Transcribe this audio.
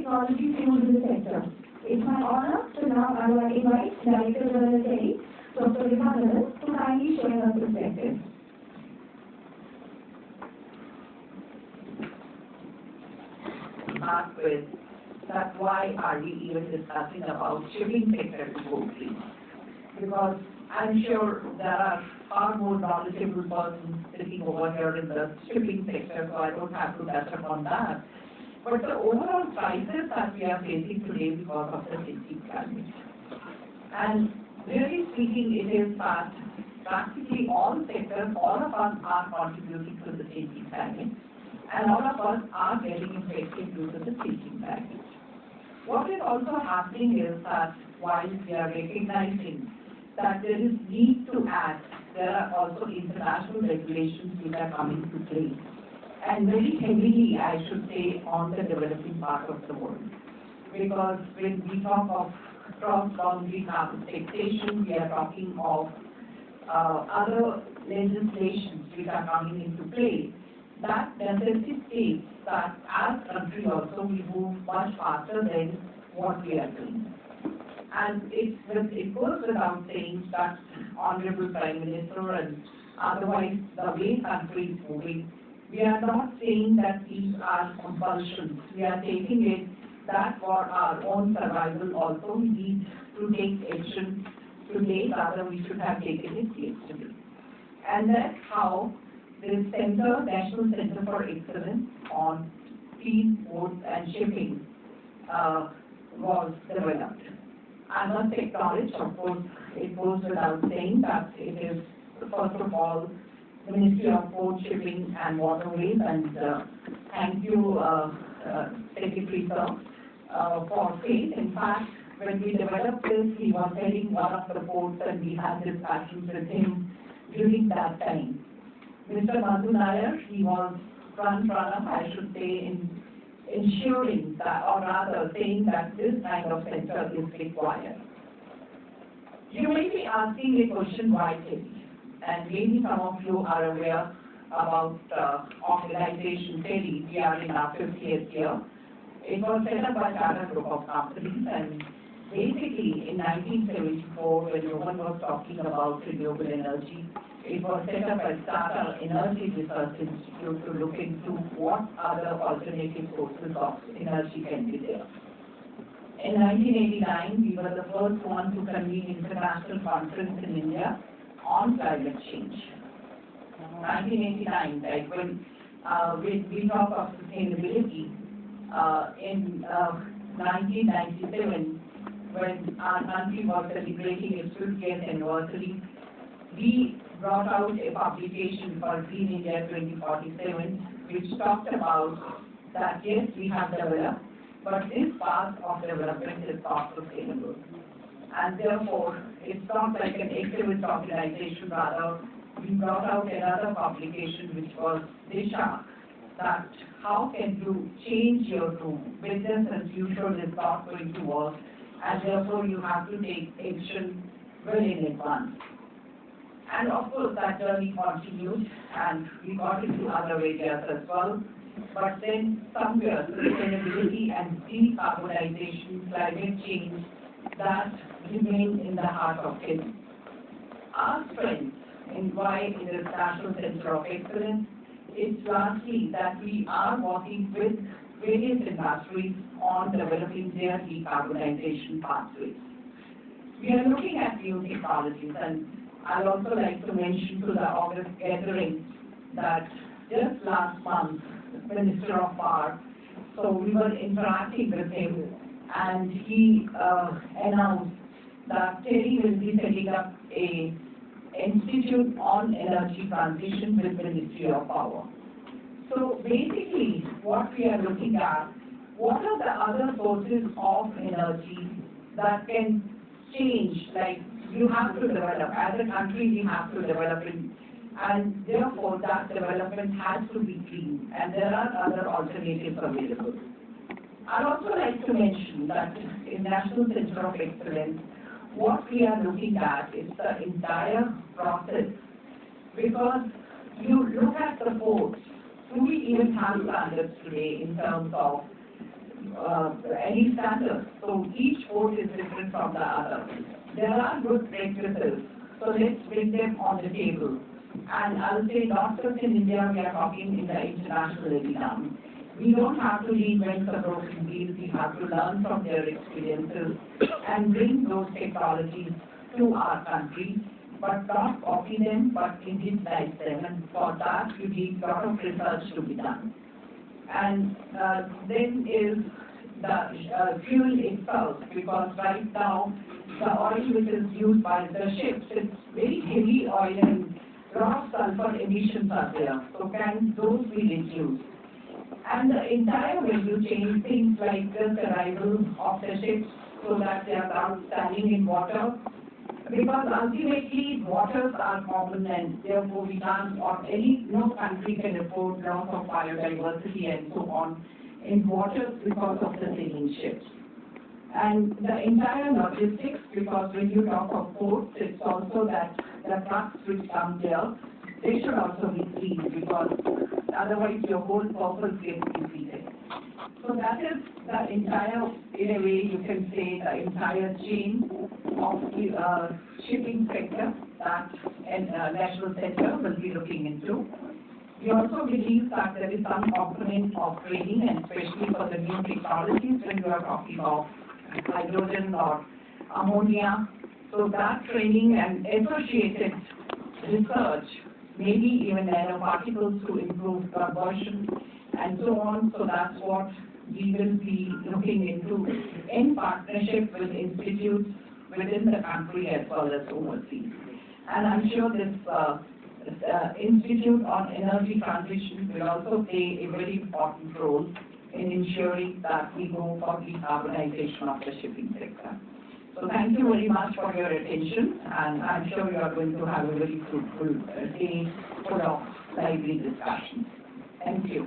technology fuels in the sector. It's my honor to now invite Director General TERI, Dr. Vibha Ganesh, to kindly share her perspective. Start with that why are we even discussing about shipping sector globally? Because I'm sure there are far more knowledgeable persons sitting over here in the shipping sector, so I don't have to touch upon that. But the overall crisis that we are facing today because of the changing climate. And really speaking, it is that practically all sectors, all of us are contributing to the changing climate, and all of us are getting affected due to the changing climate. What is also happening is that while we are recognizing that there is need to act, there are also international regulations which are coming to play. And very heavily, I should say, on the developing part of the world. Because when we talk of cross-boundary carbon taxation, we are talking of other legislations which are coming into play. That necessitates that as a country also we move much faster than what we are doing. And it goes without saying that Honorable Prime Minister and otherwise the way country is moving, we are not saying that these are compulsions. We are taking it that for our own survival also we need to take action today, rather we should have taken it yesterday. And that's how the National Center for Excellence on Clean Ports and Shipping was developed. I must acknowledge, of course, it goes without saying that it is, first of all, Ministry of Port, Shipping and Waterways, and thank you, Secretary Sir, for faith. In fact, when we developed this, he was heading one of the ports and we had discussions with him during that time. Mr. Madhu Nair, he was front runner, I should say, in ensuring that, or rather saying that this kind of center is required. You may be asking a question, why TERI? And maybe some of you are aware about organization TERI. We are in our 50th year. It was set up by Tata Group of Companies, and basically in 1974, when no one was talking about renewable energy, it was set up as Tata Energy Research Institute to look into what other alternative sources of energy can be there. In 1989, we were the first one to convene international conference in India on climate change. 1989, like when we talk of sustainability, in 1997, when our country was celebrating its 50th anniversary, we brought out a publication called Green India 2047, which talked about that yes, we have developed, but this path of development is not sustainable. And therefore, it's not like an activist organization, rather, we brought out another publication which was Disha, that how can you change your tune? Business as usual is not going to work, and therefore you have to take action well in advance. And of course, that journey continued, and we got into other areas as well. But then somewhere, sustainability and decarbonization, climate change, that remain in the heart of it. Our strength in why it is National Center of Excellence is largely that we are working with various industries on developing their decarbonization pathways. We are looking at new technologies, and I'd also like to mention to the August gathering that just last month, the Minister of Power, so we were interacting with him, and he announced that TERI will be setting up a Institute on Energy Transition with Ministry of Power. So basically, what we are looking at, what are the other sources of energy that can change, like you have to develop, as a country we have to develop it, and therefore that development has to be clean, and there are other alternatives available. I'd also like to mention that in National Center of Excellence, what we are looking at is the entire process, because you look at the ports, do we even have standards today in terms of any standards. So each port is different from the other. There are good practices, so let's bring them on the table. And I'll say not just in India, we are talking in the international arena. We don't have to reinvent the broken wheel, we have to learn from their experiences and bring those technologies to our country, but not copy them, but indigenize them. And for that, you need a lot of research to be done. And then is the fuel itself, because right now, the oil which is used by the ships, it's very heavy oil and a lot of sulfur emissions are there. So can those be reduced? And the entire value chain, things like the arrival of the ships so that they are not standing in water. Because ultimately waters are common and therefore we can't, or no country can afford loss of biodiversity and so on in waters because of the sailing ships. And the entire logistics, because when you talk of ports, it's also that the trucks which come there, they should also be clean, because otherwise your whole purpose gets defeated. So that is the entire, in a way you can say, the entire chain of the shipping sector that National Center will be looking into. We also believe that there is some component of training, and especially for the new technologies when you are talking of hydrogen or ammonia. So that training and associated research, maybe even nanoparticles to improve conversion and so on. So that's what we will be looking into in partnership with institutes within the country as well as overseas. And I'm sure this Institute on Energy Transition will also play a very important role in ensuring that we go for decarbonization of the shipping sector. So thank you very much for your attention, and I'm sure you are going to have a very fruitful day full of lively discussions. Thank you.